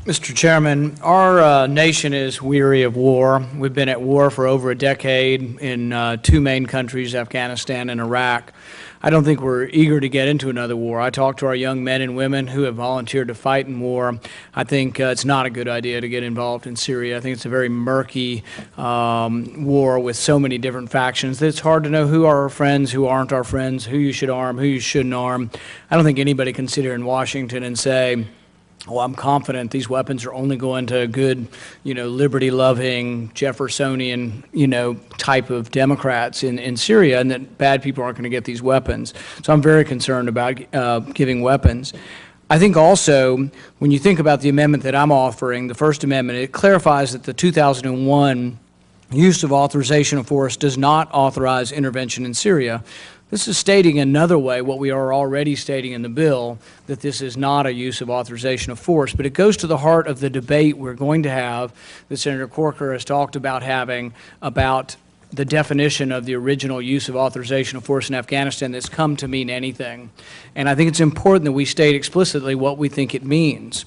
Mr. Chairman, our nation is weary of war. We've been at war for over a decade in two main countries, Afghanistan and Iraq. I don't think we're eager to get into another war. I talk to our young men and women who have volunteered to fight in war. I think it's not a good idea to get involved in Syria. I think it's a very murky war with so many different factions that it's hard to know who are our friends, who aren't our friends, who you should arm, who you shouldn't arm. I don't think anybody can sit here in Washington and say, well, I'm confident these weapons are only going to good, liberty-loving, Jeffersonian, type of Democrats in Syria, and that bad people aren't going to get these weapons. So I'm very concerned about giving weapons. I think also, when you think about the amendment that I'm offering, the First Amendment, it clarifies that the 2001 use of authorization of force does not authorize intervention in Syria. This is stating another way what we are already stating in the bill, that this is not a use of authorization of force. But it goes to the heart of the debate we're going to have, that Senator Corker has talked about having, about the definition of the original use of authorization of force in Afghanistan that's come to mean anything. And I think it's important that we state explicitly what we think it means.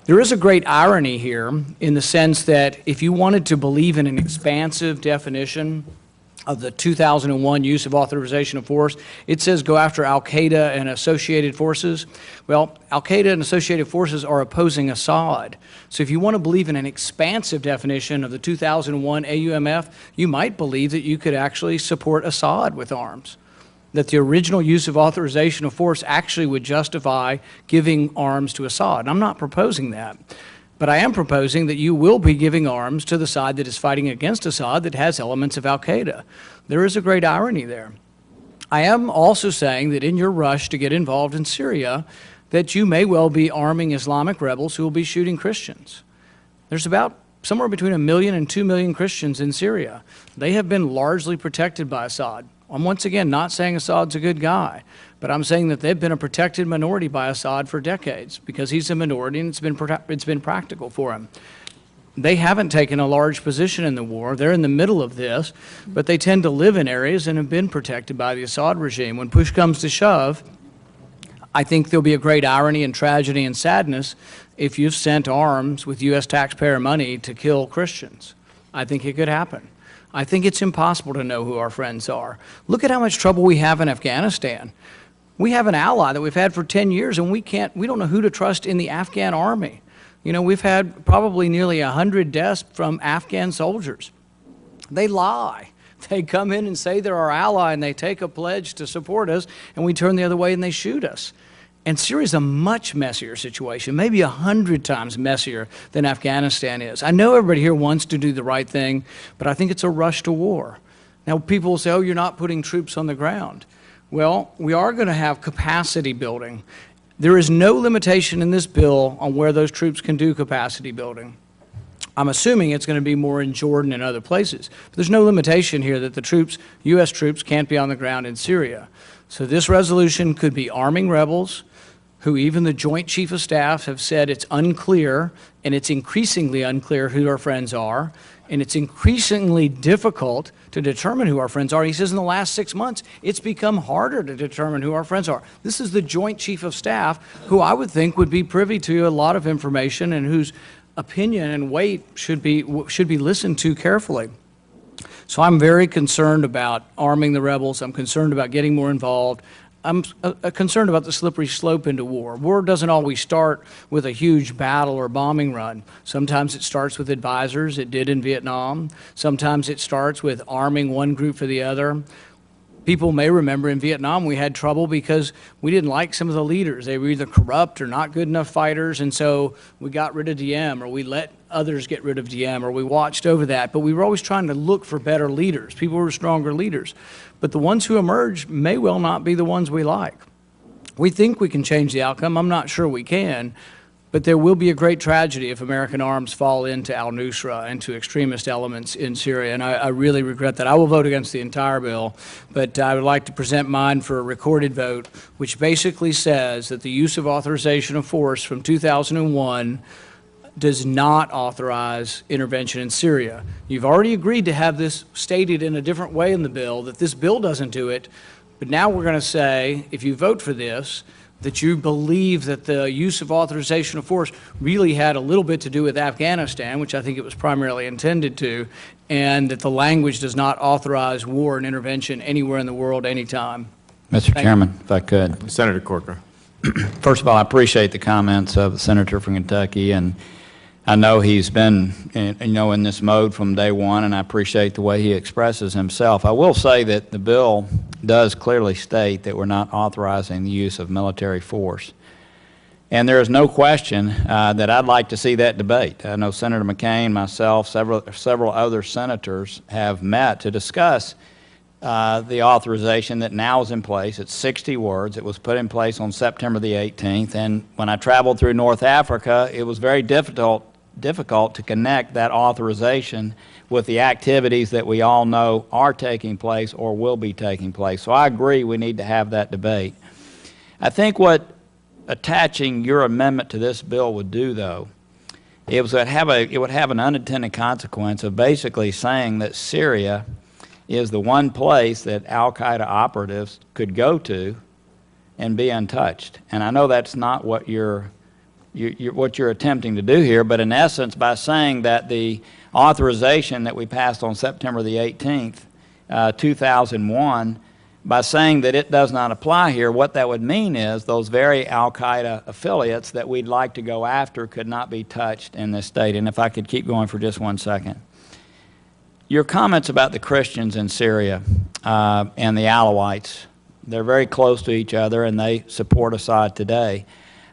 There is a great irony here in the sense that if you wanted to believe in an expansive definition of the 2001 use of authorization of force, it says go after al-Qaeda and associated forces. Well, al-Qaeda and associated forces are opposing Assad. So if you want to believe in an expansive definition of the 2001 AUMF, you might believe that you could actually support Assad with arms, that the original use of authorization of force actually would justify giving arms to Assad. And I'm not proposing that. But I am proposing that you will be giving arms to the side that is fighting against Assad that has elements of al-Qaeda. There is a great irony there. I am also saying that in your rush to get involved in Syria, that you may well be arming Islamic rebels who will be shooting Christians. There's about somewhere between 1 million and 2 million Christians in Syria. They have been largely protected by Assad. I'm once again not saying Assad's a good guy, but I'm saying that they've been a protected minority by Assad for decades because he's a minority and it's been practical for him. They haven't taken a large position in the war. They're in the middle of this, but they tend to live in areas and have been protected by the Assad regime. When push comes to shove, I think there'll be a great irony and tragedy and sadness if you've sent arms with U.S. taxpayer money to kill Christians. I think it could happen. I think it's impossible to know who our friends are. Look at how much trouble we have in Afghanistan. We have an ally that we've had for 10 years, and we don't know who to trust in the Afghan army. We've had probably nearly 100 deaths from Afghan soldiers. They lie. They come in and say they're our ally, and they take a pledge to support us, and we turn the other way and they shoot us. And Syria is a much messier situation, maybe 100 times messier than Afghanistan is. I know everybody here wants to do the right thing, but I think it's a rush to war. Now, people will say, oh, you're not putting troops on the ground. Well, we are going to have capacity building. There is no limitation in this bill on where those troops can do capacity building. I'm assuming it's going to be more in Jordan and other places. But there's no limitation here that the troops, U.S. troops, can't be on the ground in Syria. So this resolution could be arming rebels, who even the Joint Chief of Staff have said it's unclear, and it's increasingly unclear who our friends are, and it's increasingly difficult to determine who our friends are. He says in the last 6 months, it's become harder to determine who our friends are. This is the Joint Chief of Staff, who I would think would be privy to a lot of information and whose opinion and weight should be listened to carefully. So I'm very concerned about arming the rebels. I'm concerned about getting more involved. I'm concerned about the slippery slope into war. War doesn't always start with a huge battle or bombing run. Sometimes it starts with advisors. It did in Vietnam. Sometimes it starts with arming one group for the other. People may remember in Vietnam we had trouble because we didn't like some of the leaders. They were either corrupt or not good enough fighters, and so we got rid of Diem, or we let others get rid of Diem, or we watched over that. But we were always trying to look for better leaders, people who were stronger leaders. But the ones who emerge may well not be the ones we like. We think we can change the outcome. I'm not sure we can. But there will be a great tragedy if American arms fall into al-Nusra and to extremist elements in Syria, and I really regret that. I will vote against the entire bill, but I would like to present mine for a recorded vote, which basically says that the use of authorization of force from 2001 does not authorize intervention in Syria. You've already agreed to have this stated in a different way in the bill, that this bill doesn't do it, but now we're going to say, if you vote for this, that you believe that the use of authorization of force really had a little bit to do with Afghanistan, which I think it was primarily intended to, and that the language does not authorize war and intervention anywhere in the world anytime. Mr. Chairman, if I could. Senator Corker. First of all, I appreciate the comments of the Senator from Kentucky, and I know he's been, in this mode from day one, and I appreciate the way he expresses himself. I will say that the bill does clearly state that we're not authorizing the use of military force. And there is no question that I'd like to see that debate. I know Senator McCain, myself, several other senators have met to discuss the authorization that now is in place. It's 60 words. It was put in place on September the 18th. And when I traveled through North Africa, it was very difficult to connect that authorization with the activities that we all know are taking place or will be taking place. So I agree we need to have that debate. I think what attaching your amendment to this bill would do, though, it would have an unintended consequence of basically saying that Syria is the one place that al-Qaeda operatives could go to and be untouched. And I know that's not what you're attempting to do here, but in essence, by saying that the authorization that we passed on September the 18th, 2001, by saying that it does not apply here, what that would mean is those very al-Qaeda affiliates that we'd like to go after could not be touched in this state. And if I could keep going for just 1 second. Your comments about the Christians in Syria and the Alawites, they're very close to each other and they support Assad today.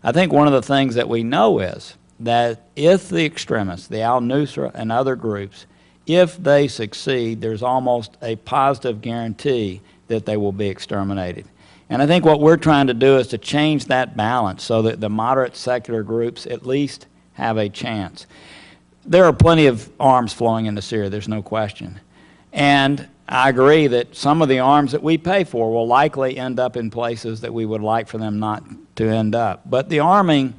I think one of the things that we know is that if the extremists, the al-Nusra and other groups, if they succeed, there's almost a positive guarantee that they will be exterminated. And I think what we're trying to do is to change that balance so that the moderate secular groups at least have a chance. There are plenty of arms flowing into Syria, there's no question. And I agree that some of the arms that we pay for will likely end up in places that we would like for them not to end up. But the arming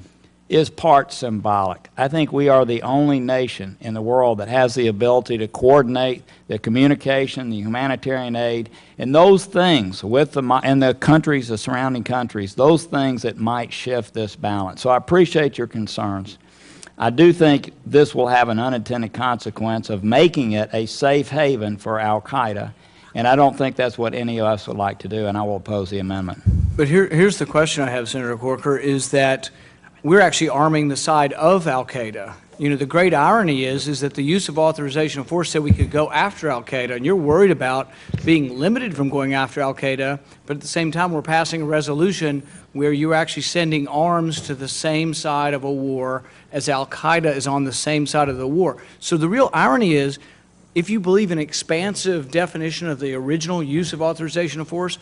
is part symbolic. I think we are the only nation in the world that has the ability to coordinate the communication, the humanitarian aid, and those things with the countries, the surrounding countries, those things that might shift this balance. So I appreciate your concerns. I do think this will have an unintended consequence of making it a safe haven for al-Qaeda, and I don't think that's what any of us would like to do, and I will oppose the amendment. But here's the question I have, Senator Corker, is that we're actually arming the side of al-Qaeda. You know, the great irony is that the use of authorization of force said we could go after al-Qaeda, and you're worried about being limited from going after al-Qaeda, but at the same time we're passing a resolution where you're actually sending arms to the same side of a war as al-Qaeda is on the same side of the war. So the real irony is, if you believe in an expansive definition of the original use of authorization of force,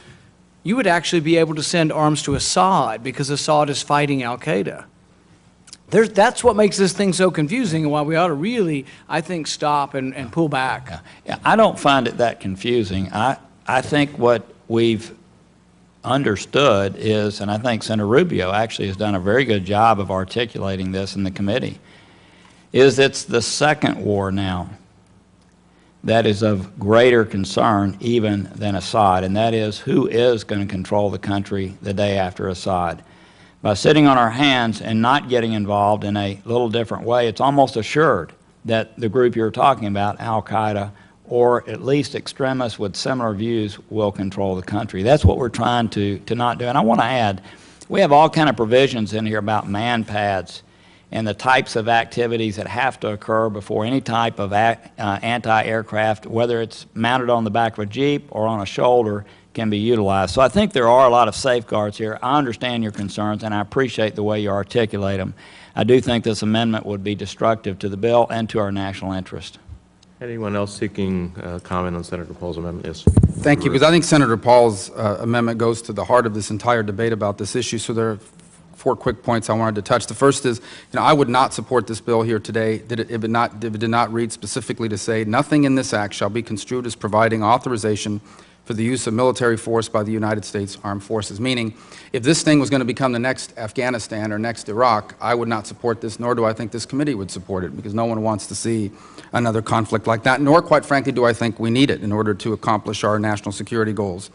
you would actually be able to send arms to Assad because Assad is fighting al-Qaeda. That's what makes this thing so confusing and why we ought to really, I think, stop and pull back. Yeah, I don't find it that confusing. I think what we've understood is, and I think Senator Rubio actually has done a very good job of articulating this in the committee, is it's the second war now that is of greater concern even than Assad, and that is who is going to control the country the day after Assad. By sitting on our hands and not getting involved in a little different way, it's almost assured that the group you're talking about, al-Qaeda, or at least extremists with similar views, will control the country. That's what we're trying to not do. And I want to add, we have all kind of provisions in here about man pads and the types of activities that have to occur before any type of anti-aircraft, whether it's mounted on the back of a Jeep or on a shoulder, can be utilized. So I think there are a lot of safeguards here. I understand your concerns, and I appreciate the way you articulate them. I do think this amendment would be destructive to the bill and to our national interest. Anyone else seeking comment on Senator Paul's amendment? Yes. Thank you, because I think Senator Paul's amendment goes to the heart of this entire debate about this issue. So there are 4 quick points I wanted to touch. The first is, I would not support this bill here today if it did not read specifically to say, nothing in this act shall be construed as providing authorization for the use of military force by the United States Armed Forces. Meaning, if this thing was going to become the next Afghanistan or next Iraq, I would not support this, nor do I think this committee would support it, because no one wants to see another conflict like that, nor, quite frankly, do I think we need it in order to accomplish our national security goals.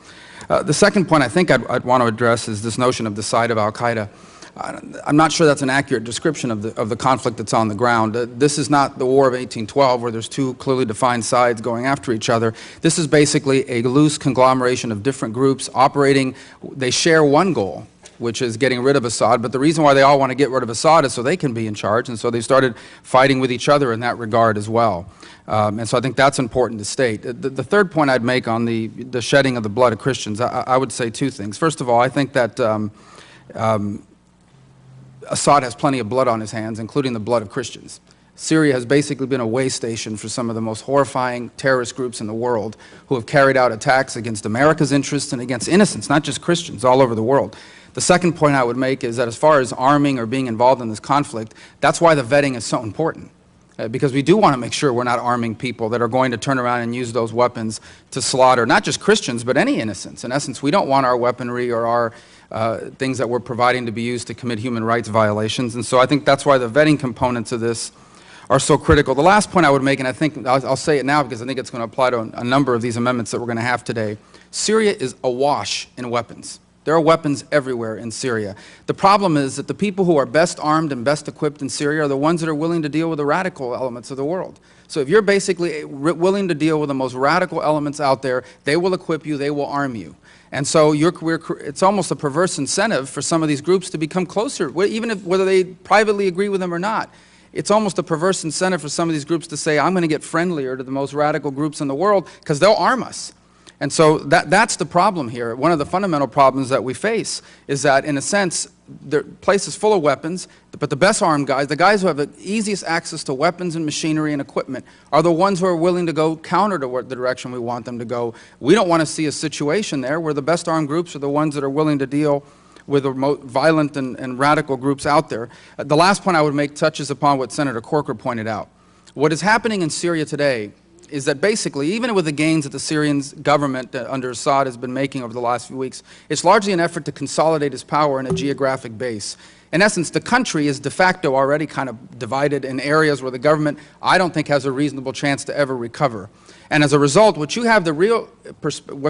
The second point I think I'd want to address is this notion of the side of al-Qaeda. I'm not sure that's an accurate description of the conflict that's on the ground. This is not the War of 1812 where there's two clearly defined sides going after each other. This is basically a loose conglomeration of different groups operating. They share one goal, which is getting rid of Assad, but the reason why they all want to get rid of Assad is so they can be in charge, and so they started fighting with each other in that regard as well. And so I think that's important to state. The third point I'd make on the shedding of the blood of Christians, I would say two things. First of all, I think that Assad has plenty of blood on his hands, including the blood of Christians. Syria has basically been a way station for some of the most horrifying terrorist groups in the world who have carried out attacks against America's interests and against innocents, not just Christians, all over the world. The second point I would make is that as far as arming or being involved in this conflict, that's why the vetting is so important. Because we do want to make sure we're not arming people that are going to turn around and use those weapons to slaughter not just Christians, but any innocents. In essence, we don't want our weaponry or our things that we're providing to be used to commit human rights violations. And so I think that's why the vetting components of this are so critical. The last point I would make, and I think I'll say it now because I think it's going to apply to a number of these amendments that we're going to have today, Syria is awash in weapons. There are weapons everywhere in Syria. The problem is that the people who are best armed and best equipped in Syria are the ones that are willing to deal with the radical elements of the world. So if you're basically willing to deal with the most radical elements out there, they will equip you, they will arm you. And so it's almost a perverse incentive for some of these groups to become closer, whether they privately agree with them or not. It's almost a perverse incentive for some of these groups to say, I'm going to get friendlier to the most radical groups in the world because they'll arm us. And so that's the problem here. One of the fundamental problems that we face is that, in a sense, the place is full of weapons, but the best armed guys, the guys who have the easiest access to weapons and machinery and equipment, are the ones who are willing to go counter to the direction we want them to go. We don't want to see a situation there where the best armed groups are the ones that are willing to deal with the most violent and radical groups out there. The last point I would make touches upon what Senator Corker pointed out. What is happening in Syria today is that basically, even with the gains that the Syrian government under Assad has been making over the last few weeks, it's largely an effort to consolidate its power in a geographic base. In essence, the country is de facto already kind of divided in areas where the government, I don't think, has a reasonable chance to ever recover. And as a result, what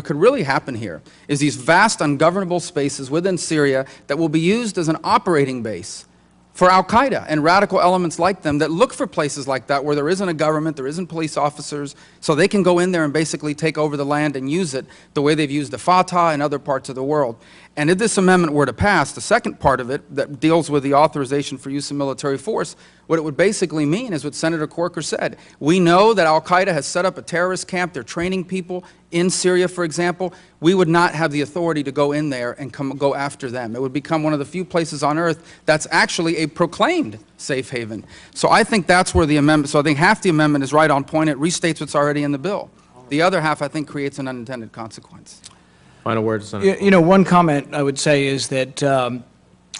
could really happen here is these vast ungovernable spaces within Syria that will be used as an operating base for al-Qaeda and radical elements like them that look for places like that where there isn't a government, there isn't police officers, so they can go in there and basically take over the land and use it the way they've used the Fatah and other parts of the world. And if this amendment were to pass, the second part of it that deals with the authorization for use of military force, what it would basically mean is what Senator Corker said. We know that al-Qaeda has set up a terrorist camp, they're training people in Syria, for example. We would not have the authority to go in there and go after them. It would become one of the few places on earth that's actually a proclaimed safe haven. So I think that's where the amendment, so I think half the amendment is right on point. It restates what's already in the bill. The other half, I think, creates an unintended consequence. Final word, Senator. You know, one comment I would say is that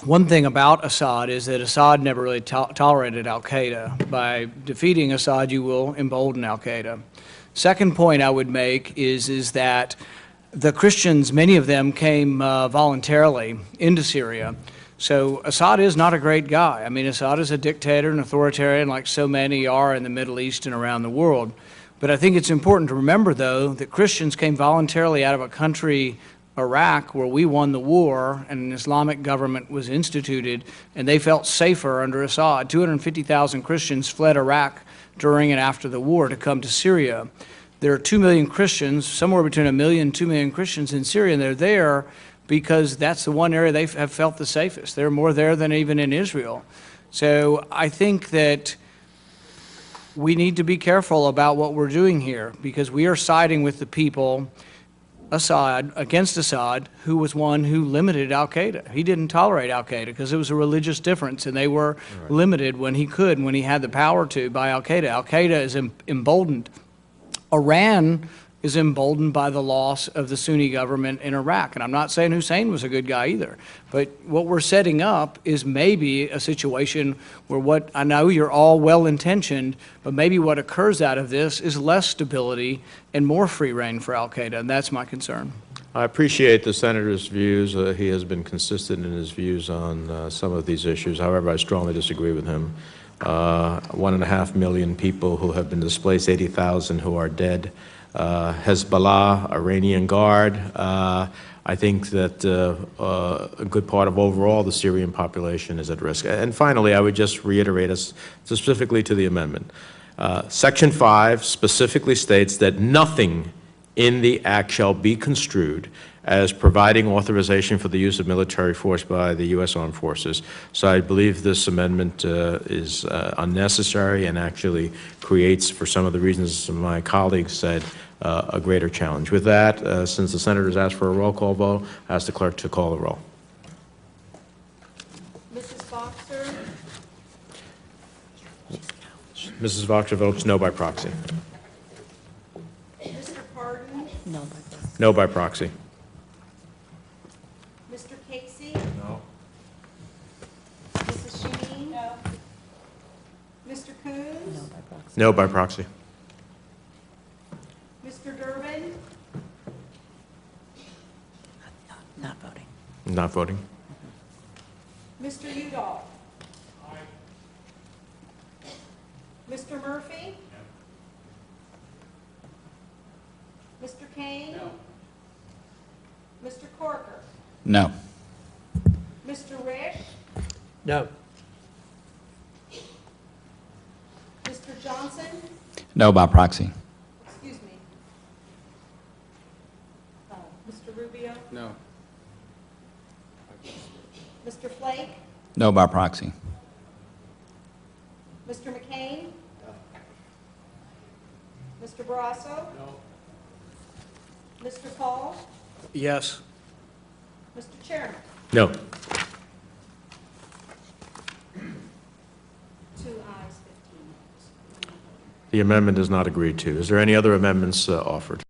one thing about Assad is that Assad never really tolerated al-Qaeda. By defeating Assad, you will embolden al-Qaeda. Second point I would make is that the Christians, many of them came voluntarily into Syria. So Assad is not a great guy. I mean, Assad is a dictator and authoritarian like so many are in the Middle East and around the world. But I think it's important to remember, though, that Christians came voluntarily out of a country, Iraq, where we won the war and an Islamic government was instituted, and they felt safer under Assad. 250,000 Christians fled Iraq during and after the war to come to Syria. There are 2 million Christians, somewhere between 1 million and 2 million Christians in Syria, and they're there because that's the one area they have felt the safest. They're more there than even in Israel. So I think that we need to be careful about what we're doing here because we are siding with the people, against Assad, who was one who limited al-Qaeda. He didn't tolerate al-Qaeda because it was a religious difference, and they were limited when he could, when he had the power to, by al-Qaeda. Al-Qaeda is emboldened. Iran is emboldened by the loss of the Sunni government in Iraq. And I'm not saying Hussein was a good guy either. But what we're setting up is maybe a situation where what I know you're all well-intentioned, but maybe what occurs out of this is less stability and more free reign for al-Qaeda. And that's my concern. I appreciate the Senator's views. He has been consistent in his views on some of these issues. However, I strongly disagree with him. 1.5 million people who have been displaced, 80,000 who are dead. Hezbollah, Iranian Guard. I think that a good part of overall the Syrian population is at risk. And finally, I would just reiterate us specifically to the amendment. Section 5 specifically states that nothing in the act shall be construed as providing authorization for the use of military force by the U.S. Armed Forces. So I believe this amendment is unnecessary and actually creates, for some of the reasons my colleagues said, a greater challenge. With that, since the senators asked for a roll call vote, I ask the clerk to call the roll. Mrs. Boxer? Mrs. Voxer votes no by proxy. Mr. Pardon? No by proxy. Mr. Casey? No. Mrs. Shaheen? No. Mr. Coons? No by proxy. Mr. Durbin? Not voting. Not voting. Mr. Udall? Mr. Murphy? Mr. Kane? Mr. Corker? No. Mr. Risch? No. Mr. Johnson? No by proxy. Excuse me. Mr. Rubio? No. Mr. Flake? No by proxy. Mr. McCain? Mr. Barrasso? No. Mr. Paul? Yes. Mr. Chairman? No. 2 ayes, 15 noes. The amendment is not agreed to. Is there any other amendments offered?